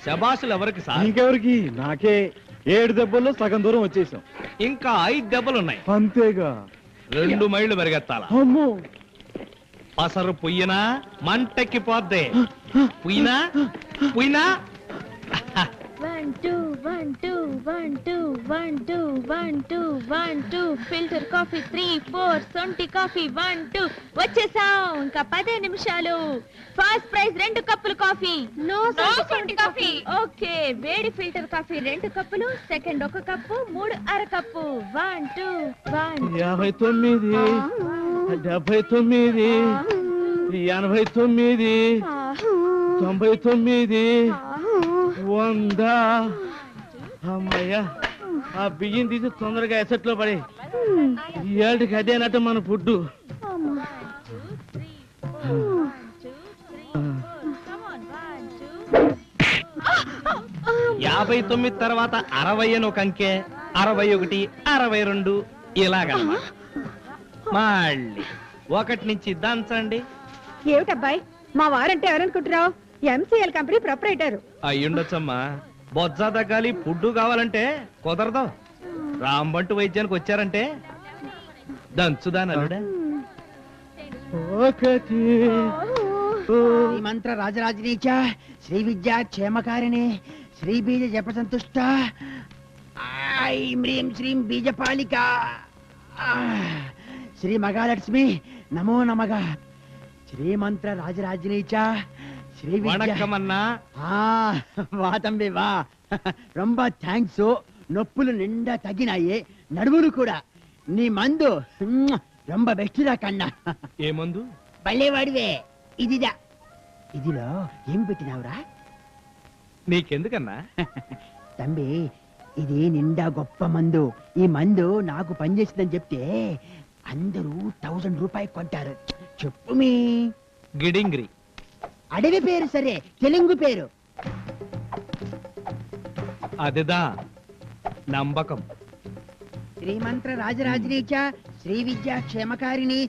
శబాషులు ఎవరికి సార్? ఇంకెవరికి? నాకే. 7 దెబ్బల్లో సగం దూరం వచ్చేసాం. ఇంకా 5 దెబ్బలున్నాయి. అంతేగా. 2 మైళ్ళు పరిగెత్తాల. అమ్మో, పసరు పుయ్యనా మంటెక్కి పోద్దే. పుయ్యినా పుయ్యినా. 1 2 1 2 1 2 1 2 1 2 1 2 ఫిల్టర్ కాఫీ 3 4 సొంటి కాఫీ 1 2 వచ్చేసాం. ఇంకా 10 నిమిషాలు. ఫస్ట్ ప్రైజ్ 2 కప్పులు కాఫీ. నో సొంటి కాఫీ. ఓకే, వేడి ఫిల్టర్ కాఫీ 2 కప్పులు, సెకండ్ 1 కప్పు, 3 అర కప్పు. 1 2 1 59 79 89 99 100. అమ్మయ్యా, ఆ బియ్యం తీసి తొందరగా ఎసట్లో పడి. ఏళ్ళకి అదేనట మన ఫుడ్. 59 తర్వాత 60 అని ఒక అంకె, 61 62 ఇలాగన్నమాట. మళ్ళీ 1 నుంచి దంచండి. ఏమిటబ్బాయి, మా వారంటే ఎవరనుకుంటున్నావు? MCL company proprietor. అయ్యుండొచ్చమ్మా. బొజ్జా తగ్గాలి, ఫుడ్ కావాలంటే కుదరదు. రాంబంటు వైద్యానికి వచ్చారంటే దంచుదానలుడే. మంత్ర రాజరాజనీచ శ్రీ విద్యా క్షేమకారిణి శ్రీ బీజ జప సంతుష్ట హ్రీం శ్రీం బీజపాలిక శ్రీ మహాలక్ష్మి నమో నమః. శ్రీమంత్ర రాజరాజనీచ శ్రీ వణక్కమన్నా. వా తంబి వా, రొంబ థ్యాంక్స్. నొప్పులు నిండా తగ్గినాయి, నడుములు కూడా. నీ మందు రొంబ బెస్ట్రా కన్నా. ఏ మందు? బల్లేవాడివే. ఇదిదా. ఇదిలో ఏం పెట్టినావురా? నీకెందుకన్నా? తంబి, ఇది నిండా గొప్ప మందు. ఈ మందు నాకు పనిచేసిందని చెప్తే అందరూ 1000 రూపాయలు కొంటారు. చెప్పు మీ. గిడింగ్రి. అడవి పేరు సరే, తెలుగు పేరు. అదిదా నమ్మకం. శ్రీమంత్ర రాజరాజనీచ శ్రీ విద్యా క్షేమకారిణి